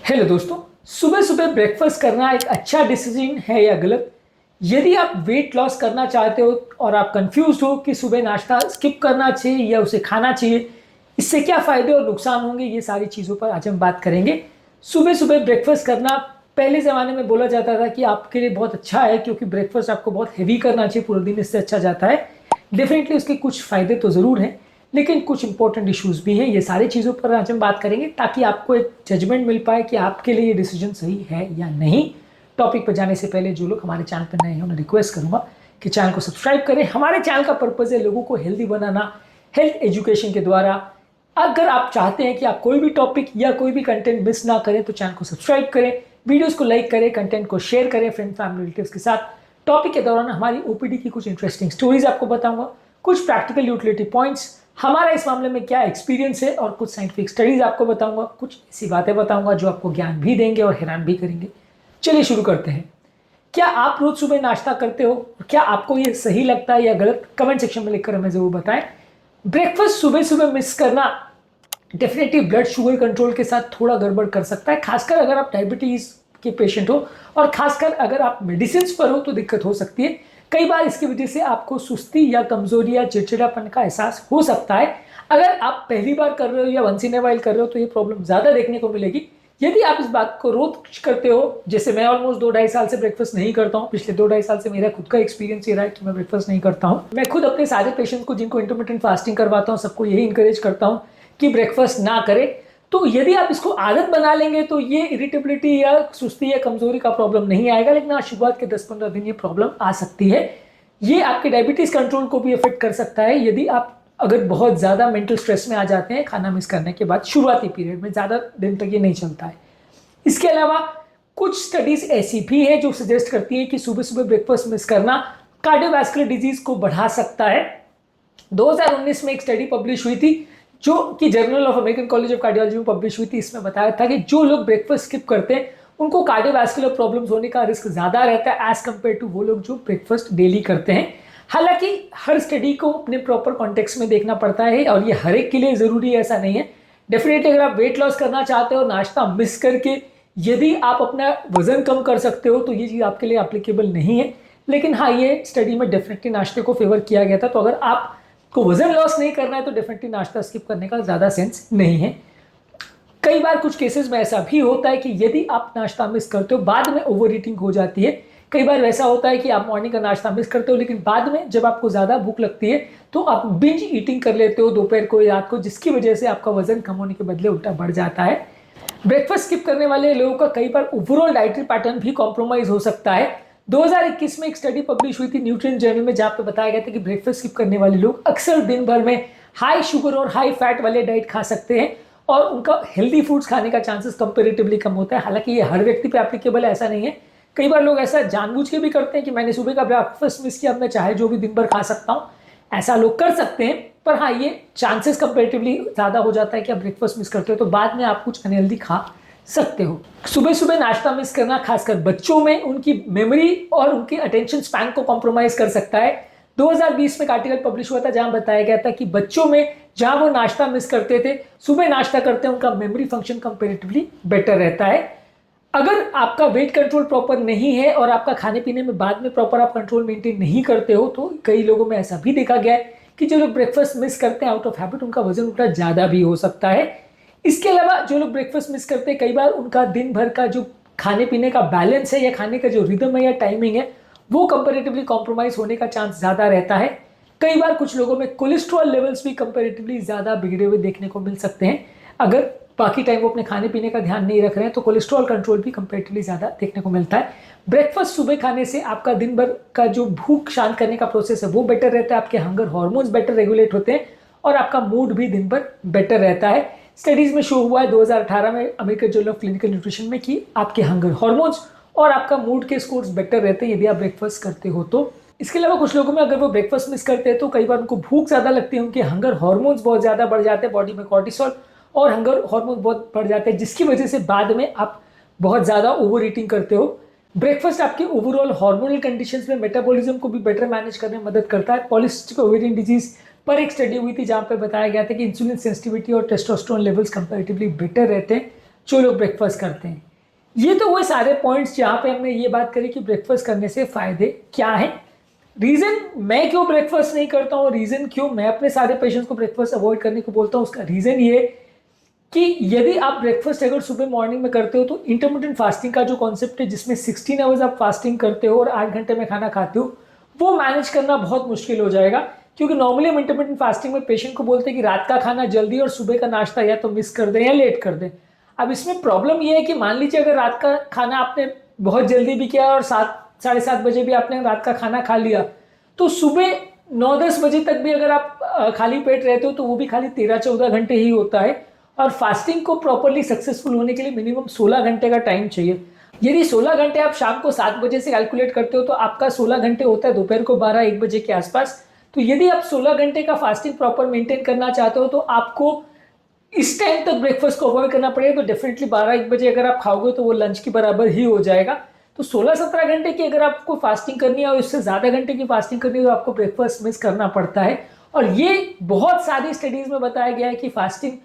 Hello दोस्तों, सुबह सुबह ब्रेकफास्ट करना एक अच्छा डिसीजन है या गलत? यदि आप वेट लॉस करना चाहते हो और आप कंफ्यूज हो कि सुबह नाश्ता स्किप करना चाहिए या उसे खाना चाहिए, इससे क्या फायदे और नुकसान होंगे, ये सारी चीज़ों पर आज हम बात करेंगे। सुबह सुबह ब्रेकफास्ट करना पहले ज़माने में बोला जाता था कि आपके लिए बहुत अच्छा है, क्योंकि ब्रेकफास्ट आपको बहुत हैवी करना चाहिए, पूरा दिन इससे अच्छा जाता है। डेफिनेटली उसके कुछ फ़ायदे तो ज़रूर हैं, लेकिन कुछ इंपॉर्टेंट इश्यूज भी हैं। ये सारी चीज़ों पर आज हम बात करेंगे ताकि आपको एक जजमेंट मिल पाए कि आपके लिए ये डिसीजन सही है या नहीं। टॉपिक पर जाने से पहले जो लोग हमारे चैनल पर नए हैं उन्हें रिक्वेस्ट करूंगा कि चैनल को सब्सक्राइब करें। हमारे चैनल का पर्पज़ है लोगों को हेल्दी बनाना, हेल्थ एजुकेशन के द्वारा। अगर आप चाहते हैं कि आप कोई भी टॉपिक या कोई भी कंटेंट मिस ना करें तो चैनल को सब्सक्राइब करें, वीडियोस को लाइक करें, कंटेंट को शेयर करें फ्रेंड फैमिली रिलेटिव्स के साथ। टॉपिक के दौरान हमारी ओपीडी की कुछ इंटरेस्टिंग स्टोरीज आपको बताऊंगा, कुछ प्रैक्टिकल यूटिलिटी पॉइंट्स, हमारा इस मामले में क्या एक्सपीरियंस है, और कुछ साइंटिफिक स्टडीज आपको बताऊंगा, कुछ ऐसी बातें बताऊंगा जो आपको ज्ञान भी देंगे और हैरान भी करेंगे। चलिए शुरू करते हैं। क्या आप रोज सुबह नाश्ता करते हो? क्या आपको ये सही लगता है या गलत? कमेंट सेक्शन में लिखकर हमें जरूर बताएं। ब्रेकफास्ट सुबह सुबह मिस करना डेफिनेटली ब्लड शुगर कंट्रोल के साथ थोड़ा गड़बड़ कर सकता है, खासकर अगर आप डायबिटीज के पेशेंट हो और खासकर अगर आप मेडिसिन पर हो तो दिक्कत हो सकती है। कई बार इसकी वजह से आपको सुस्ती या कमजोरी या चिड़चिड़ापन का एहसास हो सकता है। अगर आप पहली बार कर रहे हो या वंस इन ए वाइल कर रहे हो तो ये प्रॉब्लम ज़्यादा देखने को मिलेगी। यदि आप इस बात को रोज करते हो, जैसे मैं ऑलमोस्ट 2-2.5 साल से ब्रेकफास्ट नहीं करता हूँ, पिछले 2-2.5 साल से मेरा खुद का एक्सपीरियंस ये रहा है कि मैं ब्रेकफास्ट नहीं करता हूँ। मैं खुद अपने सारे पेशेंट को जिनको इंटरमिटेंट फास्टिंग करवाता हूँ सबको यही इंकरेज करता हूँ कि ब्रेकफास्ट ना करें। तो यदि आप इसको आदत बना लेंगे तो ये इरिटेबिलिटी या सुस्ती या कमजोरी का प्रॉब्लम नहीं आएगा, लेकिन आज शुरुआत के 10-15 दिन ये प्रॉब्लम आ सकती है। ये आपके डायबिटीज कंट्रोल को भी अफेक्ट कर सकता है यदि आप अगर बहुत ज़्यादा मेंटल स्ट्रेस में आ जाते हैं खाना मिस करने के बाद। शुरुआती पीरियड में ज़्यादा दिन तक ये नहीं चलता है। इसके अलावा कुछ स्टडीज ऐसी भी हैं जो सजेस्ट करती हैं कि सुबह सुबह ब्रेकफास्ट मिस करना कार्डियोवैस्कुलर डिजीज को बढ़ा सकता है। 2019 में एक स्टडी पब्लिश हुई थी जो कि journal of American college of cardiology में पब्लिश हुई थी। इसमें बताया था कि जो लोग ब्रेकफास्ट स्किप करते हैं उनको कार्डियोवैस्कुलर प्रॉब्लम्स होने का रिस्क ज़्यादा रहता है एज कम्पेयर टू वो लोग जो ब्रेकफास्ट डेली करते हैं। हालांकि हर स्टडी को अपने प्रॉपर कॉन्टेक्स्ट में देखना पड़ता है और ये हर एक के लिए ज़रूरी है ऐसा नहीं है। डेफिनेटली अगर आप वेट लॉस करना चाहते हो नाश्ता मिस करके यदि आप अपना वजन कम कर सकते हो तो ये चीज़ आपके लिए एप्लीकेबल नहीं है। लेकिन हाँ, ये स्टडी में डेफिनेटली नाश्ते को फेवर किया गया था। तो अगर आपको वजन लॉस नहीं करना है तो डेफिनेटली नाश्ता स्किप करने का ज़्यादा सेंस नहीं है। कई बार कुछ केसेस में ऐसा भी होता है कि यदि आप नाश्ता मिस करते हो बाद में ओवर ईटिंग हो जाती है। कई बार वैसा होता है कि आप मॉर्निंग का नाश्ता मिस करते हो लेकिन बाद में जब आपको ज़्यादा भूख लगती है तो आप बिंज ईटिंग कर लेते हो दोपहर को या रात को, जिसकी वजह से आपका वजन कम होने के बदले उल्टा बढ़ जाता है। ब्रेकफास्ट स्किप करने वाले लोगों का कई बार ओवरऑल डाइटरी पैटर्न भी कॉम्प्रोमाइज हो सकता है। 2021 में एक स्टडी पब्लिश हुई थी न्यूट्रिएंट जर्नल में जहाँ पे बताया गया था कि ब्रेकफास्ट स्किप करने वाले लोग अक्सर दिन भर में हाई शुगर और हाई फैट वाले डाइट खा सकते हैं और उनका हेल्दी फूड्स खाने का चांसेस कंपेरेटिवली कम होता है। हालांकि ये हर व्यक्ति पे एप्लीकेबल है ऐसा नहीं है। कई बार लोग ऐसा जानबूझ के भी करते हैं कि मैंने सुबह का ब्रेकफास्ट मिस किया, अब मैं चाहे जो भी दिन भर खा सकता हूँ, ऐसा लोग कर सकते हैं। पर हाँ, ये चांसेस कंपेरेटिवली ज़्यादा हो जाता है कि आप ब्रेकफास्ट मिस करते हो तो बाद में आप कुछ अनहेल्दी खा सकते हो। सुबह सुबह नाश्ता मिस करना खासकर बच्चों में उनकी मेमोरी और उनकी अटेंशन स्पैन को कॉम्प्रोमाइज कर सकता है। 2020 में एक आर्टिकल पब्लिश हुआ था जहां बताया गया था कि बच्चों में जहां वो नाश्ता मिस करते थे सुबह नाश्ता करते हैं उनका मेमोरी फंक्शन कंपेरेटिवली बेटर रहता है। अगर आपका वेट कंट्रोल प्रॉपर नहीं है और आपका खाने पीने में बाद में प्रॉपर आप कंट्रोल मेंटेन नहीं करते हो तो कई लोगों में ऐसा भी देखा गया है कि जो लोग ब्रेकफास्ट मिस करते हैं आउट ऑफ हैबिट उनका वजन उल्टा ज़्यादा भी हो सकता है। इसके अलावा जो लोग ब्रेकफास्ट मिस करते हैं कई बार उनका दिन भर का जो खाने पीने का बैलेंस है या खाने का जो रिदम है या टाइमिंग है वो कंपेरेटिवली कॉम्प्रोमाइज होने का चांस ज़्यादा रहता है। कई बार कुछ लोगों में कोलेस्ट्रॉल लेवल्स भी कंपेरेटिवली ज़्यादा बिगड़े हुए देखने को मिल सकते हैं। अगर बाकी टाइम वो अपने खाने पीने का ध्यान नहीं रख रहे हैं तो कोलेस्ट्रॉल कंट्रोल भी कंपेरेटिवली ज़्यादा देखने को मिलता है। ब्रेकफास्ट सुबह खाने से आपका दिन भर का जो भूख शांत करने का प्रोसेस है वो बेटर रहता है, आपके हंगर हार्मोन्स बेटर रेगुलेट होते हैं और आपका मूड भी दिन भर बेटर रहता है। स्टडीज में शो हुआ है 2018 में American journal of clinical nutrition में कि आपके हंगर हार्मोन्स और आपका मूड के स्कोर्स बेटर रहते हैं यदि आप ब्रेकफास्ट करते हो तो। इसके अलावा कुछ लोगों में अगर वो ब्रेकफास्ट मिस करते हैं तो कई बार उनको भूख ज़्यादा लगती है, उनके हंगर हार्मोन्स बहुत ज़्यादा बढ़ जाते हैं, बॉडी में कॉर्टिसोल और हंगर हार्मोन बहुत बढ़ जाते हैं, जिसकी वजह से बाद में आप बहुत ज़्यादा ओवर ईटिंग करते हो। ब्रेकफास्ट आपके ओवरऑल हार्मोनल कंडीशंस में मेटाबॉलिज्म को भी बेटर मैनेज करने में मदद करता है। पॉलिसिस्टिक ओवेरियन डिजीज पर एक स्टडी हुई थी जहाँ पे बताया गया था कि इंसुलिन सेंसिटिविटी और टेस्टोस्टेरोन लेवल्स कंपैरेटिवली बेटर रहते हैं जो लोग ब्रेकफास्ट करते हैं। ये तो वो सारे पॉइंट्स जहाँ पे हमने ये बात करी कि ब्रेकफास्ट करने से फ़ायदे क्या हैं। रीज़न मैं क्यों ब्रेकफास्ट नहीं करता हूँ, रीज़न क्यों मैं अपने सारे पेशेंट्स को ब्रेकफास्ट अवॉइड करने को बोलता हूँ, उसका रीज़न ये कि यदि आप ब्रेकफास्ट अगर सुबह मॉर्निंग में करते हो तो इंटरमिटेंट फास्टिंग का जो कॉन्सेप्ट है, जिसमें 16 आवर्स आप फास्टिंग करते हो और 8 घंटे में खाना खाते हो, वो मैनेज करना बहुत मुश्किल हो जाएगा। क्योंकि नॉर्मली हम इंटरमिटेंट फास्टिंग में पेशेंट को बोलते हैं कि रात का खाना जल्दी और सुबह का नाश्ता या तो मिस कर दें या लेट कर दें। अब इसमें प्रॉब्लम ये है कि मान लीजिए अगर रात का खाना आपने बहुत जल्दी भी किया और 7 साढ़े 7 बजे भी आपने रात का खाना खा लिया, तो सुबह 9-10 बजे तक भी अगर आप खाली पेट रहते हो तो वो भी खाली 13-14 घंटे ही होता है। और फास्टिंग को प्रॉपरली सक्सेसफुल होने के लिए मिनिमम 16 घंटे का टाइम चाहिए। यदि 16 घंटे आप शाम को 7 बजे से कैलकुलेट करते हो तो आपका 16 घंटे होता है दोपहर को 12-1 बजे के आसपास। तो यदि आप 16 घंटे का फास्टिंग प्रॉपर मेंटेन करना चाहते हो तो आपको इस टाइम तक ब्रेकफास्ट को अवॉइड करना पड़ेगा। तो डेफिनेटली 12-1 बजे अगर आप खाओगे तो वो लंच के बराबर ही हो जाएगा। तो 16-17 घंटे की अगर आपको फास्टिंग करनी है और इससे ज़्यादा घंटे की फास्टिंग करनी है तो आपको ब्रेकफास्ट मिस करना पड़ता है। और ये बहुत सारी स्टडीज़ में बताया गया है कि फास्टिंग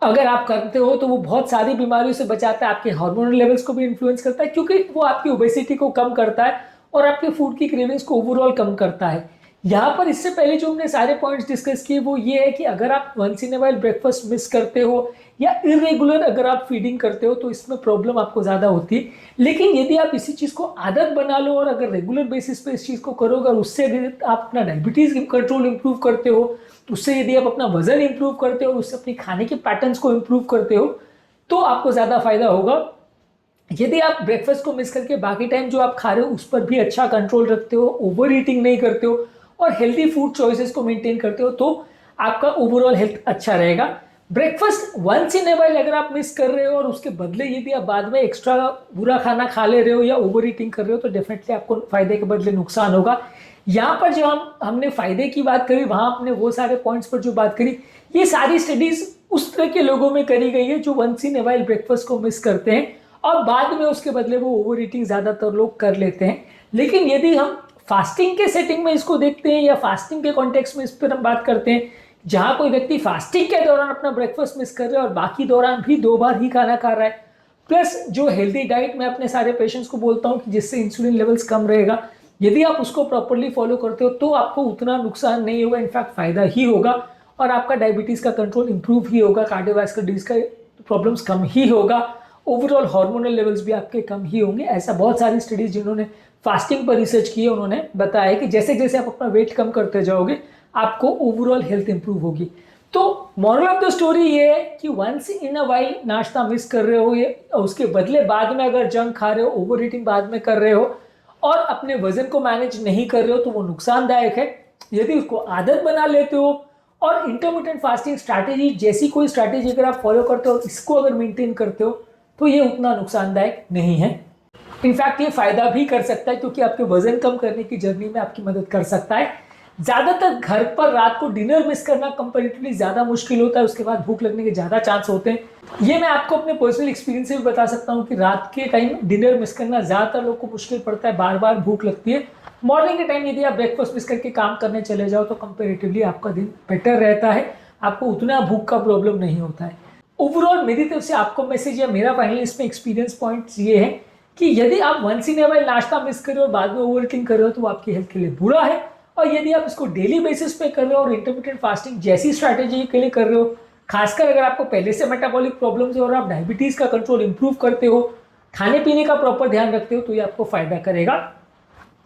अगर आप करते हो तो वो बहुत सारी बीमारियों से बचाता है, आपके हार्मोनल लेवल्स को भी इन्फ्लुएंस करता है क्योंकि वो आपकी ओबेसिटी को कम करता है और आपके फूड की क्रेविंग्स को ओवरऑल कम करता है। यहाँ पर इससे पहले जो हमने सारे पॉइंट्स डिस्कस किए वो ये है कि अगर आप once in a while breakfast miss करते हो या इरेगुलर अगर आप फीडिंग करते हो तो इसमें प्रॉब्लम आपको ज़्यादा होती है। लेकिन यदि आप इसी चीज़ को आदत बना लो और अगर रेगुलर बेसिस पे इस चीज़ को करोगे और उससे अगर आप अपना डायबिटीज़ कंट्रोल इंप्रूव करते हो, उससे यदि आप अपना वजन इंप्रूव करते हो, उससे अपनी खाने के पैटर्न्स को इंप्रूव करते हो तो आपको ज़्यादा फायदा होगा। यदि आप ब्रेकफास्ट को मिस करके बाकी टाइम जो आप खा रहे हो उस पर भी अच्छा कंट्रोल रखते हो, ओवर ईटिंग नहीं करते हो और हेल्दी फूड चॉइसेस को मेंटेन करते हो तो आपका ओवरऑल हेल्थ अच्छा रहेगा। Breakfast once in a while अगर आप मिस कर रहे हो और उसके बदले यदि आप बाद में एक्स्ट्रा बुरा खाना खा ले रहे हो या ओवर ईटिंग कर रहे हो तो डेफिनेटली आपको फायदे के बदले नुकसान होगा। यहाँ पर जो हमने फायदे की बात करी वहाँ हमने वो सारे पॉइंट्स पर जो बात करी, ये सारी स्टडीज उस तरह के लोगों में करी गई है जो once in a while breakfast को मिस करते हैं और बाद में उसके बदले वो ओवर ईटिंग ज़्यादातर लोग कर लेते हैं। लेकिन यदि हम फास्टिंग के सेटिंग में इसको देखते हैं या फास्टिंग के कॉन्टेक्स्ट में इस पर हम बात करते हैं, जहाँ कोई व्यक्ति फास्टिंग के दौरान अपना ब्रेकफास्ट मिस कर रहा है और बाकी दौरान भी 2 बार ही खाना खा रहा है, प्लस जो हेल्दी डाइट मैं अपने सारे पेशेंट्स को बोलता हूँ कि जिससे इंसुलिन लेवल्स कम रहेगा, यदि आप उसको प्रॉपरली फॉलो करते हो तो आपको उतना नुकसान नहीं होगा, इनफैक्ट फ़ायदा ही होगा और आपका डायबिटीज़ का कंट्रोल इंप्रूव ही होगा, कार्डियोवैस्कुलर डिजीज का प्रॉब्लम्स कम ही होगा, ओवरऑल हार्मोनल लेवल्स भी आपके कम ही होंगे। ऐसा बहुत सारी स्टडीज़ जिन्होंने फास्टिंग पर रिसर्च की है उन्होंने बताया कि जैसे जैसे आप अपना वेट कम करते जाओगे आपको ओवरऑल हेल्थ इंप्रूव होगी। तो मॉरल ऑफ द स्टोरी ये है कि वंस इन अ वाइल नाश्ता मिस कर रहे हो ये उसके बदले बाद में अगर जंक खा रहे हो, ओवर ईटिंग बाद में कर रहे हो और अपने वजन को मैनेज नहीं कर रहे हो तो वो नुकसानदायक है। यदि उसको आदत बना लेते हो और इंटरमिटेंट फास्टिंग स्ट्रैटेजी जैसी कोई स्ट्रैटेजी अगर आप फॉलो करते हो, इसको अगर मेंटेन करते हो तो ये उतना नुकसानदायक नहीं है। इनफैक्ट ये फायदा भी कर सकता है क्योंकि आपके वजन कम करने की जर्नी में आपकी मदद कर सकता है। ज़्यादातर घर पर रात को डिनर मिस करना कंपैरेटिवली ज़्यादा मुश्किल होता है, उसके बाद भूख लगने के ज़्यादा चांस होते हैं। ये मैं आपको अपने पर्सनल एक्सपीरियंस से भी बता सकता हूँ कि रात के टाइम डिनर मिस करना ज़्यादातर लोग को मुश्किल पड़ता है, बार बार भूख लगती है। मॉर्निंग के टाइम यदि आप ब्रेकफास्ट मिस करके काम करने चले जाओ तो कंपेरेटिवली आपका दिन बेटर रहता है, आपको उतना भूख का प्रॉब्लम नहीं होता है। ओवरऑल मेरी तरफ से आपको मैसेज या मेरा फाइनल इसमें एक्सपीरियंस पॉइंट्स ये है कि यदि आप वंस इन ए वाइल नाश्ता मिस कर रहे हो और बाद में ओवर ईटिंग कर रहे हो तो वो आपकी हेल्थ के लिए बुरा है। और यदि आप इसको डेली बेसिस पे कर रहे हो और इंटरमिटेंट फास्टिंग जैसी स्ट्रैटेजी के लिए कर रहे हो, खासकर अगर आपको पहले से मेटाबॉलिक प्रॉब्लम्स है और आप डायबिटीज़ का कंट्रोल इंप्रूव करते हो, खाने पीने का प्रॉपर ध्यान रखते हो तो ये आपको फायदा करेगा।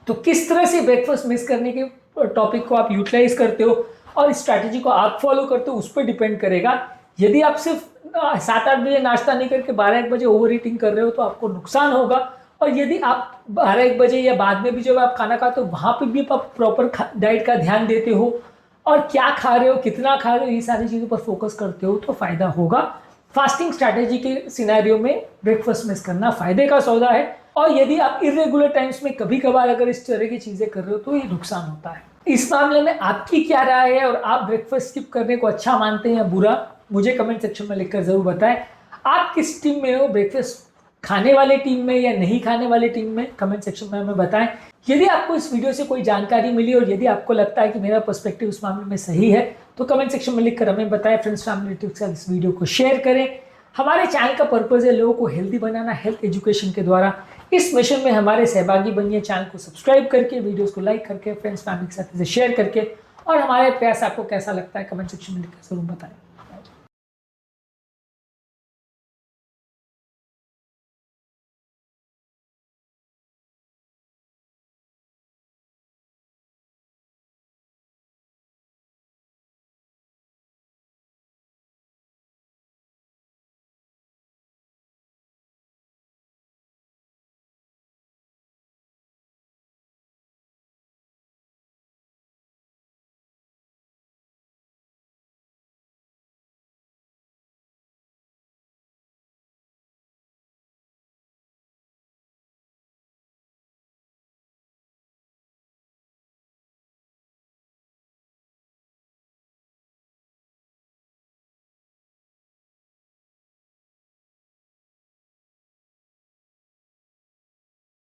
तो किस तरह से ब्रेकफास्ट मिस करने के टॉपिक को आप यूटिलाइज करते हो और इस स्ट्रैटेजी को आप फॉलो करते हो उस पर डिपेंड करेगा। यदि आप सिर्फ 7-8 बजे नाश्ता नहीं करके 12-1 बजे ओवर ईटिंग कर रहे हो तो आपको नुकसान होगा। और यदि आप 12-1 बजे या बाद में भी जब आप खाना खाते हो वहाँ पे भी आप प्रॉपर डाइट का ध्यान देते हो और क्या खा रहे हो, कितना खा रहे हो, ये सारी चीज़ों पर फोकस करते हो तो फ़ायदा होगा। फास्टिंग स्ट्रैटेजी के सिनेरियो में ब्रेकफास्ट मिस करना फ़ायदे का सौदा है और यदि आप इरेगुलर टाइम्स में कभी कभार अगर इस तरह की चीज़ें कर रहे हो तो ये नुकसान होता है। इस मामले में आपकी क्या राय है और आप ब्रेकफास्ट स्किप करने को अच्छा मानते हैं या बुरा, मुझे कमेंट सेक्शन में लिखकर ज़रूर बताएं। आप किस टीम में हो, ब्रेकफास्ट खाने वाले टीम में या नहीं खाने वाले टीम में, कमेंट सेक्शन में हमें बताएं। यदि आपको इस वीडियो से कोई जानकारी मिली और यदि आपको लगता है कि मेरा पर्सपेक्टिव इस मामले में सही है तो कमेंट सेक्शन में लिखकर हमें बताएं। फ्रेंड्स फैमिली रिलेटिव्स के साथ इस वीडियो को शेयर करें। हमारे चैनल का पर्पज़ है लोगों को हेल्दी बनाना, हेल्थ एजुकेशन के द्वारा। इस मिशन में हमारे सहभागी बनिए, चैनल को सब्सक्राइब करके, वीडियोस को लाइक करके, फ्रेंड्स फैमिली के साथ इसे शेयर करके, और हमारे प्रयास आपको कैसा लगता है कमेंट सेक्शन में लिखकर जरूर बताएं।